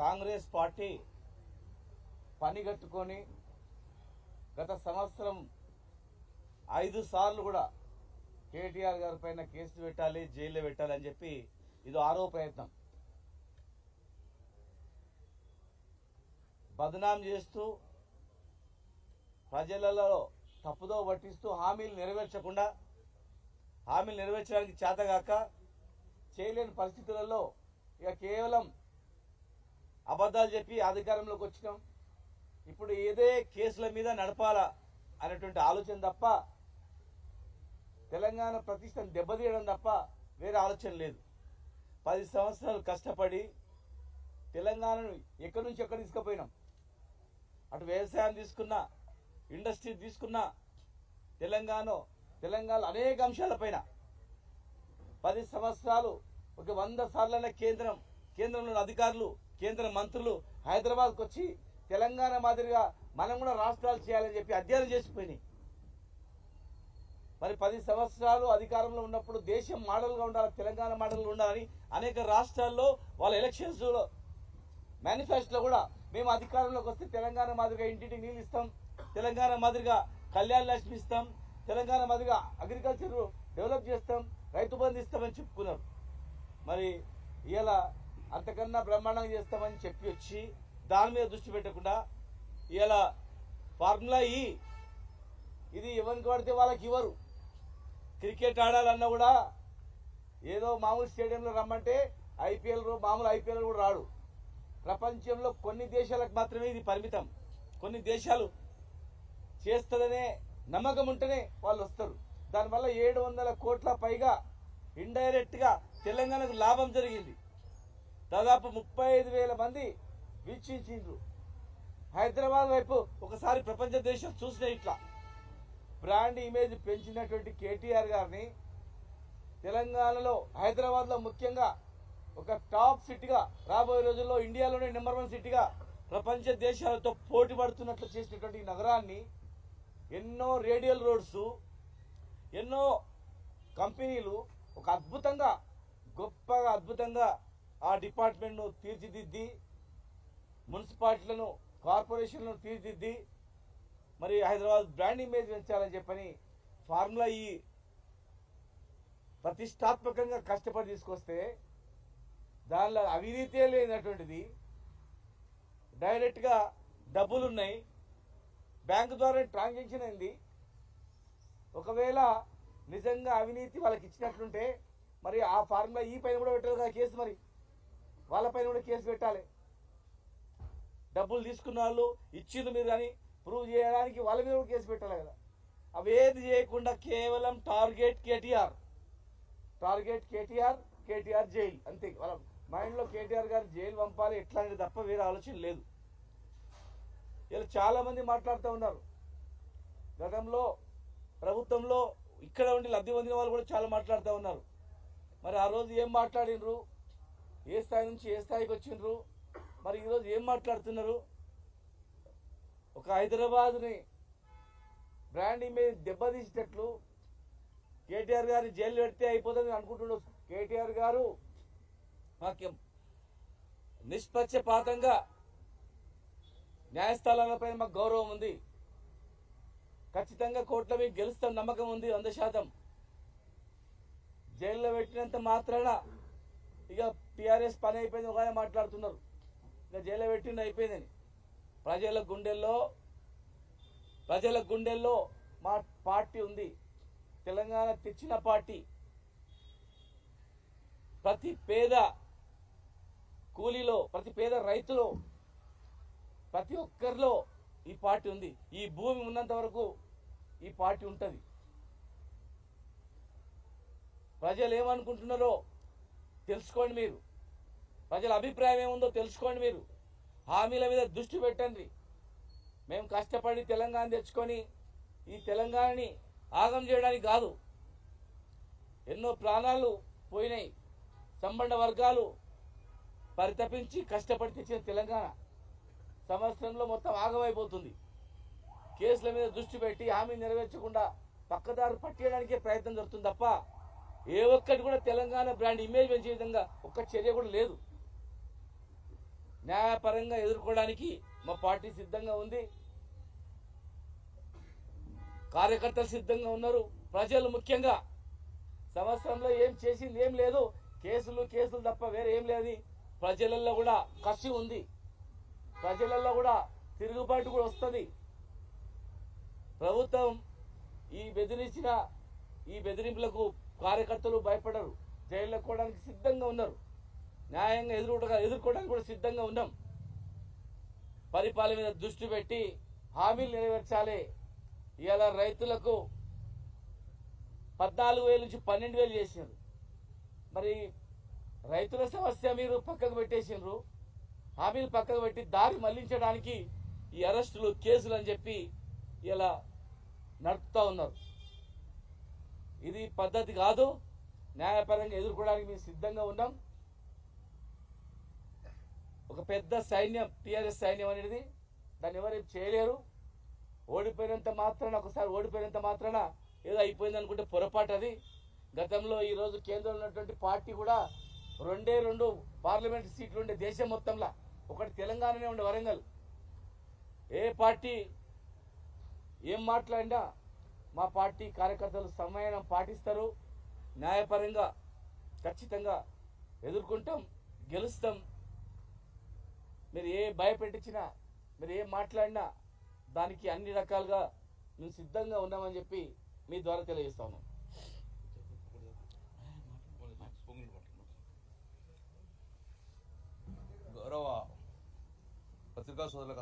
Congress party పనిగట్టుకొని గత సంవత్సరం 5 సార్లు కూడా కేటీఆర్ గారి పైన కేసులు పెట్టాలి, జైల్లో పెట్టాలి అని చెప్పి ఇది 6వ ప్రయత్నం. బదనాం చేస్తూ ప్రజలలో తప్పుదో పట్టిస్తూ హామీలు నెరవేర్చడానికి చేతగాక చేయలేని పరిస్థితులలో ఇక కేవలం అబద్ధాలు చెప్పి అధికారంలోకి వచ్చినాం. ఇప్పుడు ఏదే కేసుల మీద నడపాలా అనేటువంటి ఆలోచన తప్ప, తెలంగాణ ప్రతిష్టను దెబ్బతీయడం తప్ప వేరే ఆలోచన లేదు. 10 సంవత్సరాలు కష్టపడి తెలంగాణను ఎక్కడి నుంచి ఎక్కడ తీసుకుపోయినాం. అటు వ్యవసాయం తీసుకున్నా, ఇండస్ట్రీ తీసుకున్నా, తెలంగాణలో అనేక అంశాలపైన 10 సంవత్సరాలు ఒక 100 సార్లైనా కేంద్రంలోని అధికారులు, కేంద్ర మంత్రులు హైదరాబాద్కు వచ్చి తెలంగాణ మాదిరిగా మనం కూడా రాష్ట్రాలు చేయాలని చెప్పి అధ్యయనం చేసిపోయినాయి. మరి 10 సంవత్సరాలు అధికారంలో ఉన్నప్పుడు దేశం మోడల్గా ఉండాలి, తెలంగాణ మోడల్గా ఉండాలని అనేక రాష్ట్రాల్లో వాళ్ళ ఎలక్షన్స్ మేనిఫెస్టోలో కూడా మేము అధికారంలోకి వస్తే తెలంగాణ మాదిరిగా ఇంటింటికి నీళ్ళు ఇస్తాం, తెలంగాణ మాదిరిగా కళ్యాణ లక్ష్మి ఇస్తాం, తెలంగాణ మాదిరిగా అగ్రికల్చర్ డెవలప్ చేస్తాం, రైతు బంధు ఇస్తామని చెప్పుకున్నారు. మరి ఇలా అంతకన్నా బ్రహ్మాండంగా చేస్తామని చెప్పి వచ్చి దాని మీద దృష్టి పెట్టకుండా ఇలా ఫార్ములా ఇది ఎవరికి పడితే వాళ్ళకి ఇవ్వరు. క్రికెట్ ఆడాలన్నా కూడా ఏదో మామూలు స్టేడియంలో రమ్మంటే మామూలు ఐపీఎల్ కూడా రాడు. ప్రపంచంలో కొన్ని దేశాలకు మాత్రమే ఇది పరిమితం. కొన్ని దేశాలు చేస్తుందనే నమ్మకం ఉంటేనే వాళ్ళు వస్తారు. దానివల్ల 700 కోట్ల పైగా ఇండైరెక్ట్ గా తెలంగాణకు లాభం జరిగింది. దాదాపు 35,000 మంది వీక్షించిండ్రు. హైదరాబాద్ వైపు ఒకసారి ప్రపంచ దేశం చూసిన ఇట్లా బ్రాండ్ ఇమేజ్ పెంచినటువంటి కేటీఆర్ గారిని తెలంగాణలో, హైదరాబాద్ లో ముఖ్యంగా ఒక టాప్ సిటీగా రాబోయే రోజుల్లో ఇండియాలోనే నెంబర్ 1 సిటీగా ప్రపంచ దేశాలతో పోటీ పడుతున్నట్లు చేసినటువంటి ఈ నగరాన్ని ఎన్నో రేడియల్ రోడ్స్, ఎన్నో కంపెనీలు ఒక అద్భుతంగా ఆ డిపార్ట్మెంట్ను తీర్చిదిద్ది, మున్సిపాలిటీలను, కార్పొరేషన్లను తీర్చిదిద్ది మరి హైదరాబాద్ బ్రాండ్ ఇమేజ్ పెంచాలని చెప్పని ఫార్ములా ప్రతిష్టాత్మకంగా కష్టపడి తీసుకొస్తే దానిలో అవినీతే లేనటువంటిది, డైరెక్ట్ గా డబ్బులున్నాయి, బ్యాంకు ద్వారా ట్రాన్సాక్షన్ అయింది. ఒకవేళ నిజంగా అవినీతి వాళ్ళకి ఇచ్చినట్లుంటే మరి ఆ ఫార్ములా పైన కూడా పెట్టాలి కదా కేసు. మరి వాళ్ళపైన కూడా కేసు పెట్టాలి. డబ్బులు తీసుకున్న వాళ్ళు ఇచ్చింది మీరు కానీ ప్రూవ్ చేయడానికి వాళ్ళ మీద కూడా కేసు పెట్టాలి కదా. అవేది చేయకుండా కేవలం టార్గెట్ కేటీఆర్ జైలు అంతే. వాళ్ళ మైండ్లో కేటీఆర్ గారు జైలు పంపాలి ఎట్లా అనేది తప్ప వేరే ఆలోచన లేదు. ఇలా చాలా మంది మాట్లాడుతూ ఉన్నారు. గతంలో ప్రభుత్వంలో ఇక్కడ ఉండి లబ్ధి పొందిన వాళ్ళు కూడా చాలా మాట్లాడుతూ ఉన్నారు. మరి ఆ రోజు ఏం మాట్లాడినరు, ఏ స్థాయి నుంచి ఏ స్థాయికి వచ్చిండ్రు, మరి ఈరోజు ఏం మాట్లాడుతున్నారు? ఒక హైదరాబాద్ని బ్రాండ్ ఇమేజ్ దెబ్బతీసేటట్లు కేటీఆర్ గారిని జైలు పెడితే అయిపోతుంది అనుకుంటున్నారు. కేటీఆర్ గారు మాకు నిష్పక్షపాతంగా న్యాయస్థానాలపై మాకు గౌరవం ఉంది, ఖచ్చితంగా కోర్టులో మీకు గెలుస్తాం నమ్మకం ఉంది 100%. జైల్లో పెట్టినంత మాత్రాన ఇక టీఆర్ఎస్ పని అయిపోయింది ఒక మాట్లాడుతున్నారు, ఇక జైల్లో పెట్టింది అయిపోయిందని. ప్రజల గుండెల్లో మా పార్టీ ఉంది, తెలంగాణ తెచ్చిన పార్టీ. ప్రతి పేద కూలీలో, ప్రతి పేద రైతులో, ప్రతి ఒక్కరిలో ఈ పార్టీ ఉంది. ఈ భూమి ఉన్నంత వరకు ఈ పార్టీ ఉంటుంది. ప్రజలు ఏమనుకుంటున్నారో తెలుసుకోండి, మీరు ప్రజల అభిప్రాయం ఏముందో తెలుసుకోండి. మీరు హామీల మీద దృష్టి పెట్టండి. మేము కష్టపడి తెలంగాణ తెచ్చుకొని ఈ తెలంగాణని ఆగం చేయడానికి కాదు. ఎన్నో ప్రాణాలు పోయినాయి, సంబంధ వర్గాలు పరితపించి కష్టపడి తెచ్చిన తెలంగాణ సంవత్సరంలో మొత్తం ఆగమైపోతుంది. కేసుల మీద దృష్టి పెట్టి హామీ నెరవేర్చకుండా పక్కదారు పట్టేయడానికే ప్రయత్నం జరుగుతుంది తప్ప ఏ ఒక్కటి కూడా తెలంగాణ బ్రాండ్ ఇమేజ్ పెంచే విధంగా ఒక్క చర్య కూడా లేదు. న్యాయపరంగా ఎదుర్కోవడానికి మా పార్టీ సిద్ధంగా ఉంది, కార్యకర్తలు సిద్ధంగా ఉన్నారు. ప్రజలు ముఖ్యంగా సంవత్సరంలో ఏం చేసింది ఏం లేదు, కేసులు తప్ప వేరే ఏం లేదు. ప్రజలలో కూడా కసి ఉంది, ప్రజలలో కూడా తిరుగుబాటు కూడా వస్తుంది. ప్రభుత్వం ఈ బెదిరింపులకు కార్యకర్తలు భయపడరు, జైల్లో పోవడానికి సిద్ధంగా ఉన్నారు, న్యాయంగా ఎదుర్కోవడానికి కూడా సిద్ధంగా ఉన్నాం. పరిపాలన మీద దృష్టి పెట్టి హామీలు నెరవేర్చాలి. ఇవాళ రైతులకు 14,000 నుంచి 12,000 చేసినారు. మరి రైతుల సమస్య మీరు పక్కకు పెట్టేసినారు, హామీలు పక్కకు పెట్టి దారి మళ్లించడానికి ఈ అరెస్టులు కేసులు అని చెప్పి ఇలా నడుపుతా ఉన్నారు. ఇది పద్ధతి కాదు. న్యాయపరంగా ఎదుర్కోవడానికి మేము సిద్ధంగా ఉన్నాం. ఒక పెద్ద సైన్యం, టీఆర్ఎస్ సైన్యం అనేది, దాన్ని ఎవరేం చేయలేరు. ఓడిపోయినంత మాత్రాన ఏదో అయిపోయింది అనుకుంటే పొరపాటు అది. గతంలో ఈరోజు కేంద్రంలో ఉన్నటువంటి పార్టీ కూడా 2 పార్లమెంట్ సీట్లు ఉండే దేశం మొత్తంలో, ఒకటి తెలంగాణనే ఉండే వరంగల్. ఏ పార్టీ ఏం మాట్లాడినా మా పార్టీ కార్యకర్తలు సమయం పాటిస్తారు. న్యాయపరంగా ఖచ్చితంగా ఎదుర్కొంటాం, గెలుస్తాం. మీరు ఏ భయపెట్టించినా, మీరు ఏం మాట్లాడినా దానికి అన్ని రకాలుగా మేము సిద్ధంగా ఉన్నామని చెప్పి మీ ద్వారా తెలియజేస్తాము. గౌరవ పత్రికా సోదరులకు